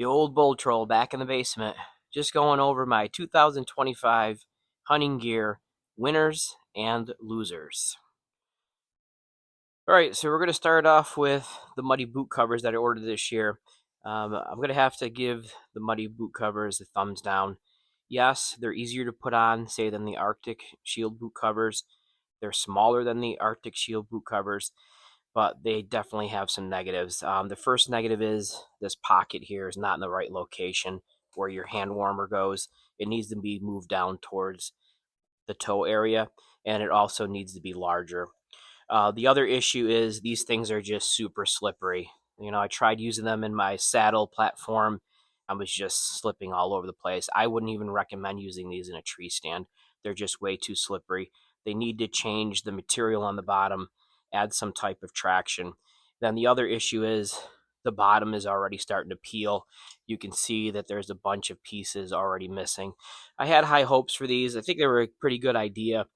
old bull troll back in the basement, just going over my 2025 hunting gear winners and losers. All right, so we're going to start off with the muddy boot covers that I ordered this year. I'm going to have to give the muddy boot covers a thumbs down. Yes, they're easier to put on, say, than the Arctic Shield boot covers. They're smaller than the Arctic Shield boot covers, but they definitely have some negatives. The first negative is this pocket here is not in the right location where your hand warmer goes. It needs to be moved down towards the toe area, and it also needs to be larger. The other issue is these things are just super slippery. You know, I tried using them in my saddle platform. I was just slipping all over the place. I wouldn't even recommend using these in a tree stand. They're just way too slippery. They need to change the material on the bottom, add some type of traction. Then the other issue is the bottom is already starting to peel. You can see that there's a bunch of pieces already missing. I had high hopes for these. I think they were a pretty good idea.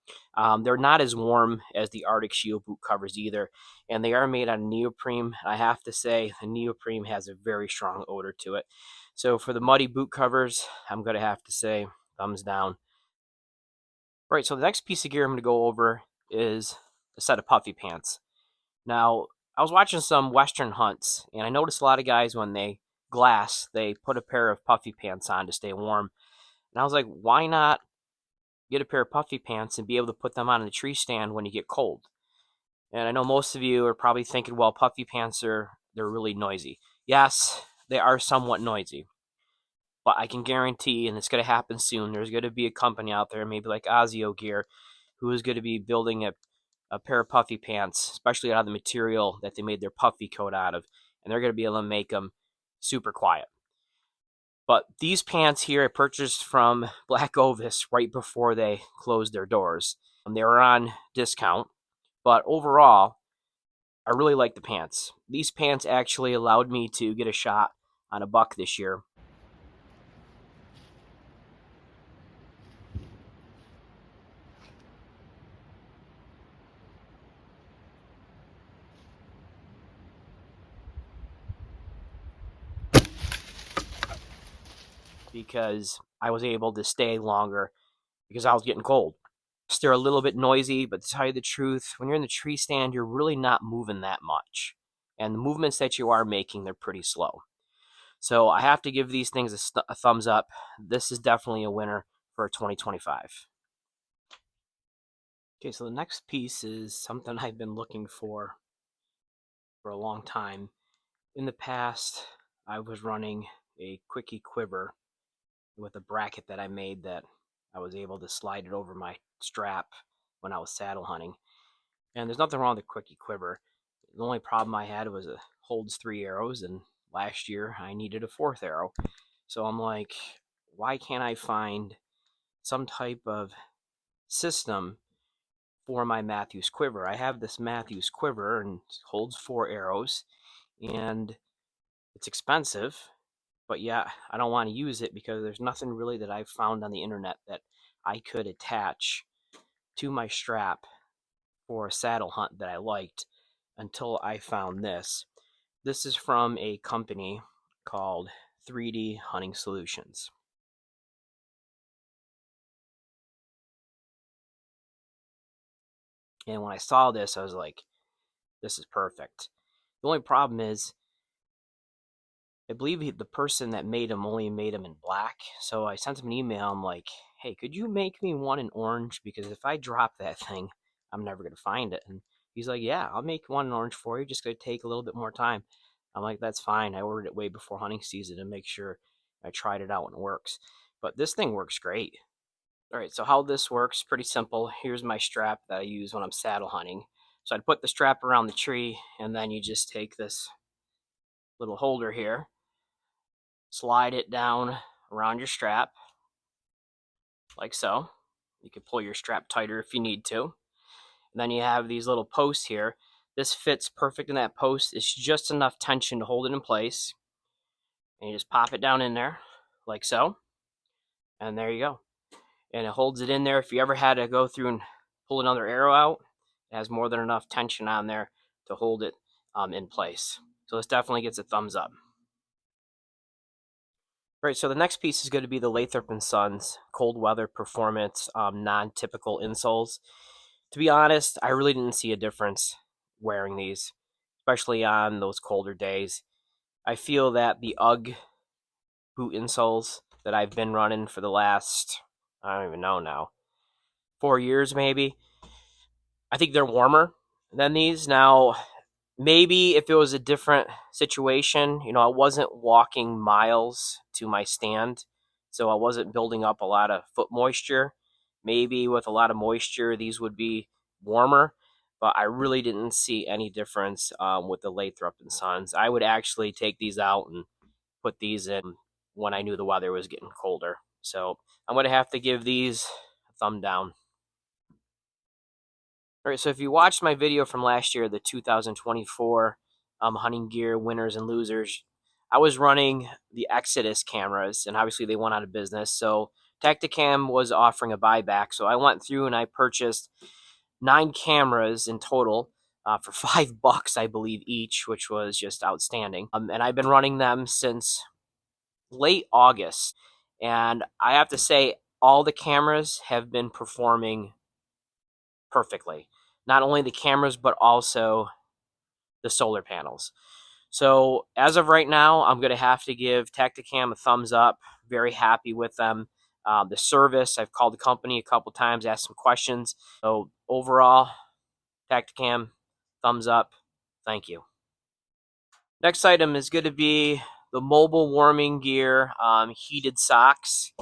They're not as warm as the Arctic Shield boot covers either, and they are made out of neoprene. I have to say, the neoprene has a very strong odor to it. So for the muddy boot covers, I'm going to have to say thumbs down. All right, so the next piece of gear I'm going to go over is a set of puffy pants. Now, I was watching some Western hunts, and I noticed a lot of guys when they glass, they put a pair of puffy pants on to stay warm. And I was like, why not get a pair of puffy pants and be able to put them on in the tree stand when you get cold? And I know most of you are probably thinking, well, puffy pants they're really noisy. Yes, they are somewhat noisy. But I can guarantee, and it's going to happen soon, there's going to be a company out there, maybe like Ozio Gear, who is going to be building a pair of puffy pants, especially out of the material that they made their puffy coat out of. And they're going to be able to make them super quiet. But these pants here I purchased from Black Ovis right before they closed their doors. They were on discount, but overall, I really like the pants. These pants actually allowed me to get a shot on a buck this year. Because I was able to stay longer because I was getting cold. They're a little bit noisy, but to tell you the truth, when you're in the tree stand, you're really not moving that much. And the movements that you are making, they're pretty slow. So I have to give these things a thumbs up. This is definitely a winner for 2025. Okay, so the next piece is something I've been looking for a long time. In the past, I was running a quickie quiver with a bracket that I made that I was able to slide it over my strap when I was saddle hunting. And there's nothing wrong with the quickie quiver. The only problem I had was it holds 3 arrows, and last year I needed a 4th arrow. So I'm like, why can't I find some type of system for my Matthews quiver? I have this Matthews quiver and it holds 4 arrows, and it's expensive, but yeah, I don't want to use it because there's nothing really that I've found on the internet that I could attach to my strap for a saddle hunt that I liked until I found this. This is from a company called 3D Hunting Solutions. And when I saw this, I was like, this is perfect. The only problem is, I believe the person that made them only made them in black. So I sent him an email. I'm like, hey, could you make me one in orange? Because if I drop that thing, I'm never going to find it. And he's like, yeah, I'll make one in orange for you. Just going to take a little bit more time. I'm like, that's fine. I ordered it way before hunting season to make sure I tried it out and it works. But this thing works great. All right, so how this works, pretty simple. Here's my strap that I use when I'm saddle hunting. So I'd put the strap around the tree, and then you just take this little holder here, slide it down around your strap, like so. You can pull your strap tighter if you need to. And then you have these little posts here. This fits perfect in that post. It's just enough tension to hold it in place. And you just pop it down in there, like so. And there you go. And it holds it in there. If you ever had to go through and pull another arrow out, it has more than enough tension on there to hold it in place. So this definitely gets a thumbs up. Right, so the next piece is going to be the Lathrop and Sons Cold Weather Performance non-typical insoles. To be honest, I really didn't see a difference wearing these, especially on those colder days. I feel that the UGG boot insoles that I've been running for the last, I don't even know now, 4 years maybe, I think they're warmer than these. Now, maybe if it was a different situation, I wasn't walking miles to my stand, so I wasn't building up a lot of foot moisture. Maybe with a lot of moisture, these would be warmer, but I really didn't see any difference with the Lathrop and Sons. I would actually take these out and put these in when I knew the weather was getting colder. So I'm going to have to give these a thumb down. All right, so if you watched my video from last year, the 2024 hunting gear winners and losers, I was running the Exodus cameras, and obviously they went out of business. So Tacticam was offering a buyback, so I went through and I purchased 9 cameras in total for $5, I believe, each, which was just outstanding. And I've been running them since late August, and I have to say, all the cameras have been performing perfectly. Not only the cameras, but also the solar panels. So as of right now, I'm going to have to give Tacticam a thumbs up. Very happy with them. The service, I've called the company a couple times, asked some questions. So overall, Tacticam, thumbs up. Thank you. Next item is going to be the mobile warming gear heated socks.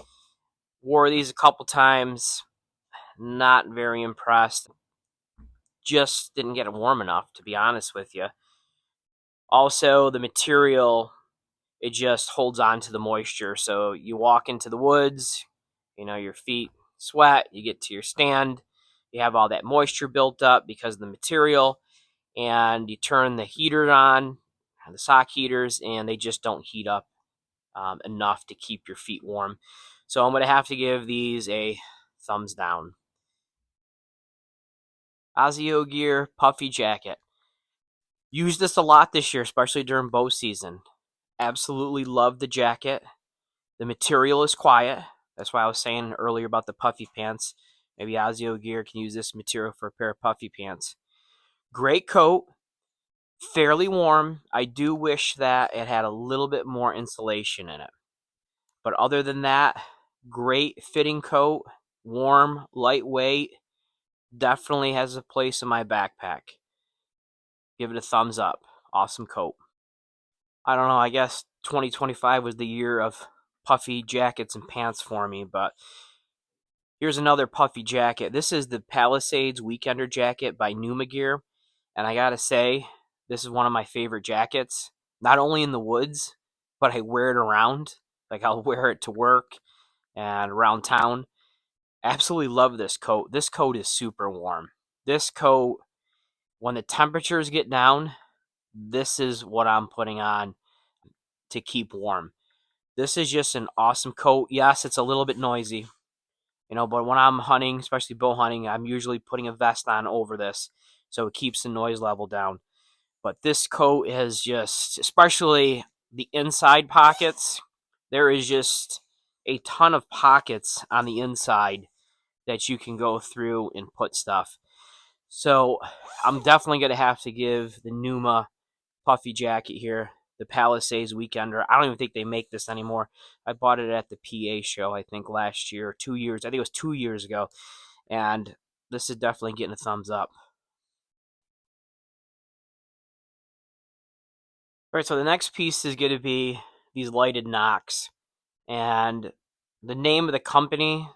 Wore these a couple times. Not very impressed. Just didn't get it warm enough, to be honest with you. Also, the material, it just holds on to the moisture. So you walk into the woods, your feet sweat, you get to your stand, you have all that moisture built up because of the material, and you turn the heater on, the sock heaters, and they just don't heat up enough to keep your feet warm. So I'm going to have to give these a thumbs down. Azio Gear Puffy Jacket. Used this a lot this year, especially during bow season. Absolutely love the jacket. The material is quiet. That's why I was saying earlier about the puffy pants. Maybe Azio Gear can use this material for a pair of puffy pants. Great coat. Fairly warm. I do wish that it had a little bit more insulation in it. But other than that, great fitting coat. Warm, lightweight. Definitely has a place in my backpack. Give it a thumbs up. Awesome coat. I don't know, I guess 2025 was the year of puffy jackets and pants for me, but here's another puffy jacket. This is the Palisades Weekender jacket by Numa Gear, and I gotta say, this is one of my favorite jackets. Not only in the woods, but I wear it around. Like, I'll wear it to work and around town. Absolutely love this coat. This coat is super warm. This coat, when the temperatures get down, this is what I'm putting on to keep warm. This is just an awesome coat. Yes, it's a little bit noisy, but when I'm hunting, especially bow hunting, I'm usually putting a vest on over this, so it keeps the noise level down. But this coat is just, especially the inside pockets, there is just a ton of pockets on the inside that you can go through and put stuff. So I'm definitely going to have to give the Numa puffy jacket here, the Palisades Weekender. I don't even think they make this anymore. I bought it at the PA show, I think last year, 2 years. I think it was 2 years ago. And this is definitely getting a thumbs up. All right, so the next piece is going to be these lighted knocks. And the name of the company,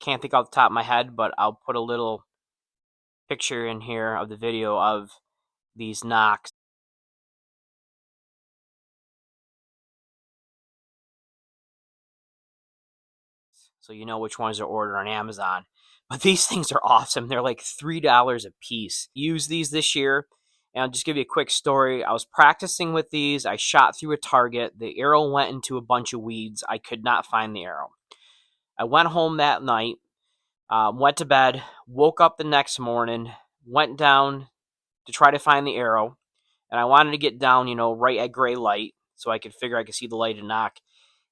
can't think off the top of my head, but I'll put a little picture in here of the video of these knocks. So you know which ones are ordered on Amazon. But these things are awesome. They're like $3 a piece. Use these this year. And I'll just give you a quick story. I was practicing with these. I shot through a target. The arrow went into a bunch of weeds. I could not find the arrow. I went home that night, went to bed, woke up the next morning, went down to try to find the arrow. And I wanted to get down, right at gray light so I could figure I could see the lighted knock.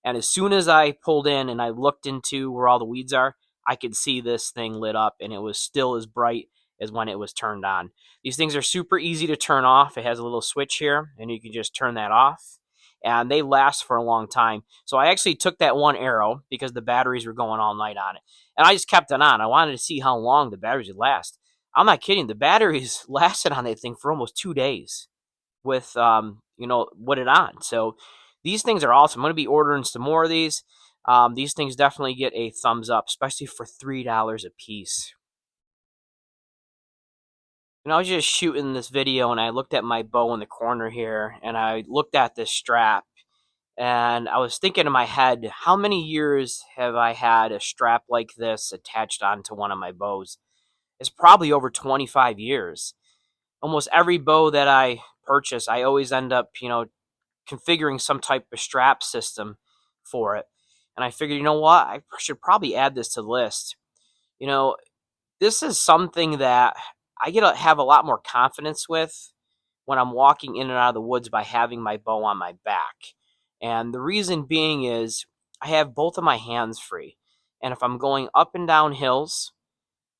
And as soon as I pulled in and I looked into where all the weeds are, I could see this thing lit up, and it was still as bright as when it was turned on. These things are super easy to turn off. It has a little switch here, and you can just turn that off. And they last for a long time. So I actually took that one arrow because the batteries were going all night on it. And I just kept it on. I wanted to see how long the batteries would last. I'm not kidding. The batteries lasted on that thing for almost 2 days with with it on. So these things are awesome. I'm going to be ordering some more of these. These things definitely get a thumbs up, especially for $3 a piece. I was just shooting this video and I looked at my bow in the corner here and I looked at this strap and I was thinking in my head, how many years have I had a strap like this attached onto one of my bows? It's probably over 25 years. Almost every bow that I purchase, I always end up, configuring some type of strap system for it. And I figured, you know what? I should probably add this to the list. You know, this is something that I get to have a lot more confidence with when I'm walking in and out of the woods by having my bow on my back. And the reason being is I have both of my hands free. And if I'm going up and down hills,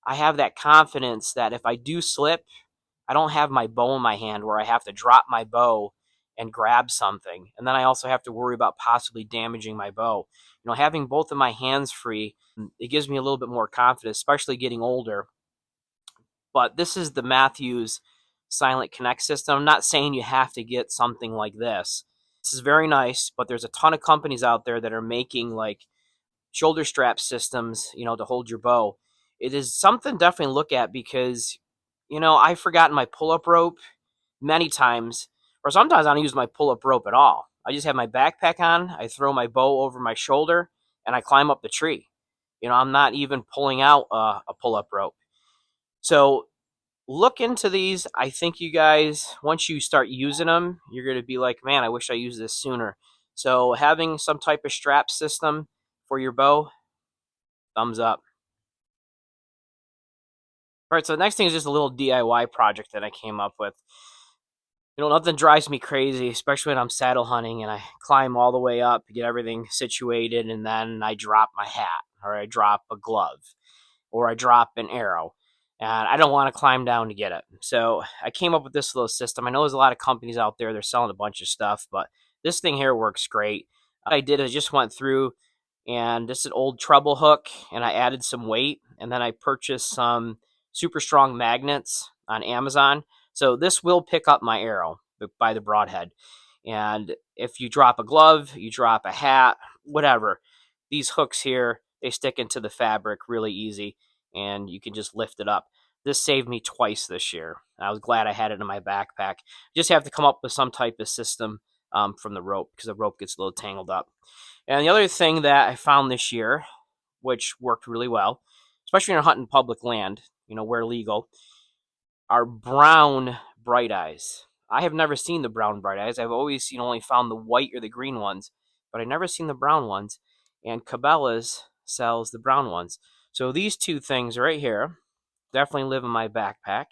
I have that confidence that if I do slip, I don't have my bow in my hand where I have to drop my bow and grab something. And then I also have to worry about possibly damaging my bow. Having both of my hands free, it gives me a little bit more confidence, especially getting older. But this is the Matthews Silent Connect system. I'm not saying you have to get something like this. This is very nice, but there's a ton of companies out there that are making like shoulder strap systems, to hold your bow. It is something definitely to look at because, I've forgotten my pull-up rope many times, or sometimes I don't use my pull-up rope at all. I just have my backpack on, I throw my bow over my shoulder, and I climb up the tree. I'm not even pulling out a pull-up rope. So look into these. I think you guys, once you start using them, you're going to be like, man, I wish I used this sooner. So having some type of strap system for your bow, thumbs up. All right, so the next thing is just a little DIY project that I came up with. Nothing drives me crazy, especially when I'm saddle hunting and I climb all the way up to get everything situated, and then I drop my hat, or I drop a glove, or I drop an arrow, and I don't want to climb down to get it. So I came up with this little system. I know there's a lot of companies out there, they're selling a bunch of stuff, but this thing here works great. What I did is just went through, and this is an old treble hook, and I added some weight, and then I purchased some super strong magnets on Amazon. So this will pick up my arrow by the broadhead. And if you drop a glove, you drop a hat, whatever, these hooks here, they stick into the fabric really easy, and you can just lift it up. This saved me twice this year. I was glad I had it in my backpack. Just have to come up with some type of system from the rope, because the rope gets a little tangled up. And the other thing that I found this year, which worked really well, especially when you're hunting public land, where legal, are brown bright eyes. I have never seen the brown bright eyes. I've always, only found the white or the green ones, but I've never seen the brown ones. And Cabela's sells the brown ones. So these two things right here definitely live in my backpack,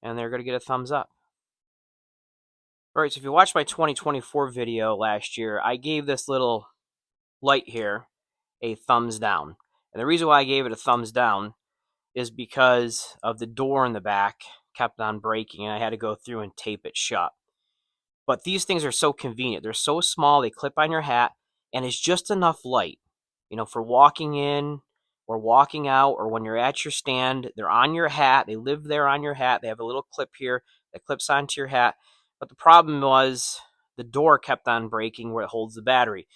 and they're going to get a thumbs up. All right, so if you watched my 2024 video last year, I gave this little light here a thumbs down. And the reason why I gave it a thumbs down is because of the door in the back kept on breaking, and I had to go through and tape it shut. But these things are so convenient. They're so small, they clip on your hat, and it's just enough light, for walking in or walking out, or when you're at your stand. They're on your hat. They live there on your hat. They have a little clip here that clips onto your hat. But the problem was the door kept on breaking where it holds the battery.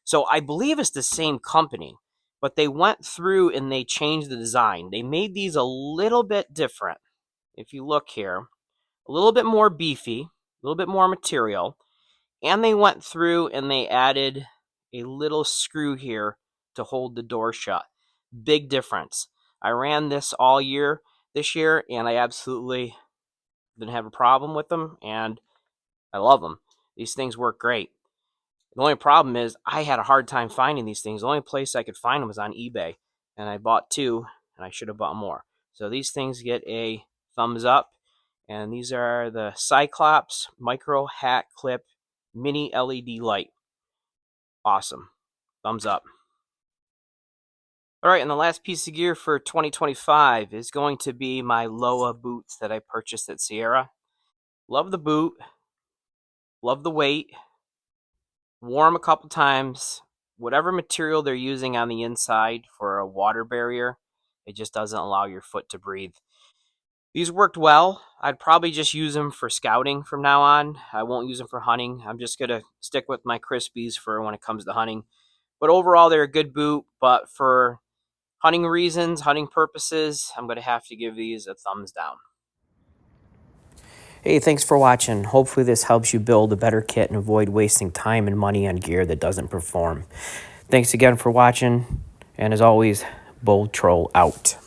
So I believe it's the same company, but they went through and they changed the design. They made these a little bit different. If you look here, a little bit more beefy, a little bit more material, and they went through and they added a little screw here to hold the door shut. Big difference. I ran this all year this year, and I absolutely didn't have a problem with them, and I love them. These things work great. The only problem is I had a hard time finding these things. The only place I could find them was on eBay, and I bought two, and I should have bought more. So these things get a thumbs up, and these are the Cyclops Micro Hat Clip Mini LED Light. Awesome. thumbs up. All right, and the last piece of gear for 2025 is going to be my Loa boots that I purchased at Sierra. Love the boot, love the weight, worn 'em a couple times. Whatever material they're using on the inside for a water barrier, it just doesn't allow your foot to breathe. These worked well. I'd probably just use them for scouting from now on. I won't use them for hunting. I'm just going to stick with my Crispies for when it comes to hunting. But overall, they're a good boot. But for hunting reasons, hunting purposes, I'm going to have to give these a thumbs down. Hey, thanks for watching. Hopefully this helps you build a better kit and avoid wasting time and money on gear that doesn't perform. Thanks again for watching. And as always, Bow Troll out.